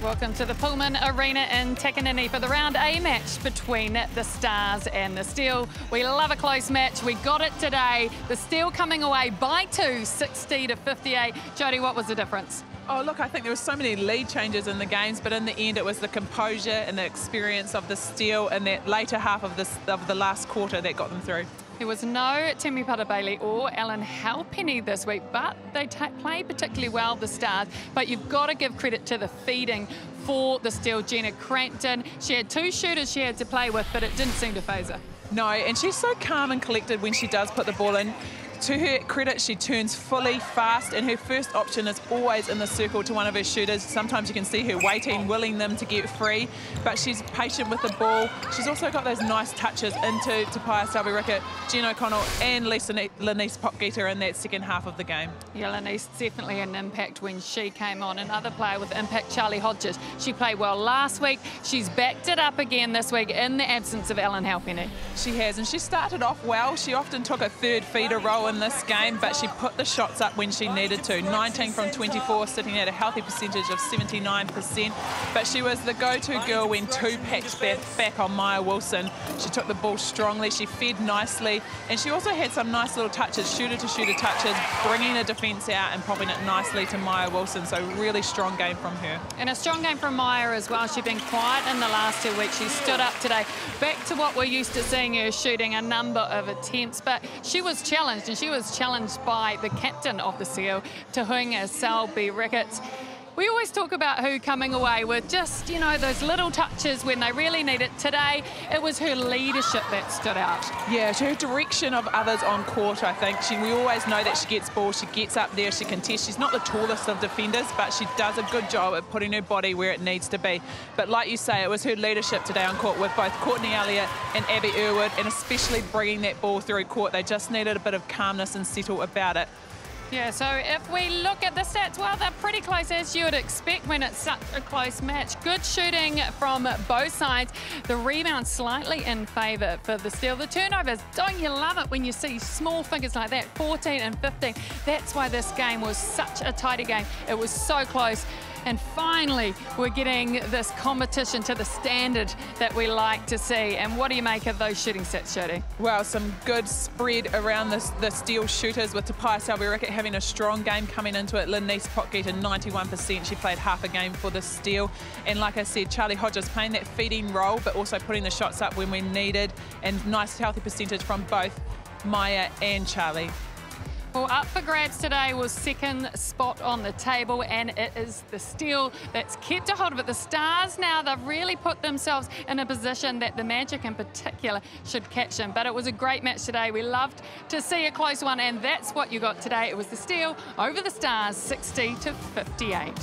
Welcome to the Pullman Arena in Takanini for the Round A match between the Stars and the Steel. We love a close match. We got it today. The Steel coming away by 2, 60 to 58. Jodie, what was the difference? Oh, look, I think there were so many lead changes in the games, but in the end it was the composure and the experience of the Steel in that later half of the last quarter that got them through. There was no Temi Pata-Bailey or Alan Halpenny this week, but they played particularly well, the Stars. But you've got to give credit to the feeding for the Steel. Gina Crampton, she had 2 shooters she had to play with, but it didn't seem to phase her. No, and she's so calm and collected when she does put the ball in. To her credit, she turns fully fast, and her first option is always in the circle to one of her shooters. Sometimes you can see her waiting, willing them to get free, but she's patient with the ball. She's also got those nice touches into Tapaya Selby-Rickett, Jen O'Connell and Lenice Popgeter in that second half of the game. Yeah, Lenice definitely had an impact when she came on. Another player with impact, Charlie Hodges. She played well last week. She's backed it up again this week in the absence of Ellen Halpenny. She has, and she started off well. She often took a third feeder role in this game, but she put the shots up when she needed to. 19 from 24, sitting at a healthy percentage of 79%, but she was the go-to girl when 2 packed back on Maya Wilson. She took the ball strongly, she fed nicely, and she also had some nice little touches, shooter-to-shooter touches, bringing the defence out and popping it nicely to Maya Wilson, so really strong game from her. And a strong game from Maya as well. She's been quiet in the last 2 weeks. She stood up today, back to what we're used to seeing her shooting, a number of attempts, but she was challenged, and she was challenged by the captain of the Seal, Tahuinga Selby-Rickett. We always talk about who coming away with just, you know, those little touches when they really need it. Today, it was her leadership that stood out. Yeah, her direction of others on court, I think. We always know that she gets balls, she gets up there, she contests. She's not the tallest of defenders, but she does a good job at putting her body where it needs to be. But like you say, it was her leadership today on court with both Courtney Elliott and Abby Irwood, and especially bringing that ball through court. They just needed a bit of calmness and settle about it. Yeah, so if we look at the stats, well, they're pretty close, as you would expect when it's such a close match. Good shooting from both sides. The rebound slightly in favour for the Steel. The turnovers, don't you love it when you see small figures like that, 14 and 15. That's why this game was such a tighter game. It was so close. And finally, we're getting this competition to the standard that we like to see. And what do you make of those shooting sets, Jodie? Well, some good spread around the Steel shooters, with Tapaya Selby-Rickett having a strong game coming into it. Lenice Popgeter, 91%. She played half a game for the Steel. And like I said, Charlie Hodges playing that feeding role, but also putting the shots up when we needed. And nice, healthy percentage from both Maya and Charlie. Well, up for grabs today was second spot on the table, and it is the Steel that's kept a hold of it. The Stars now, they've really put themselves in a position that the Magic in particular should catch them. But it was a great match today. We loved to see a close one, and that's what you got today. It was the Steel over the Stars, 60 to 58.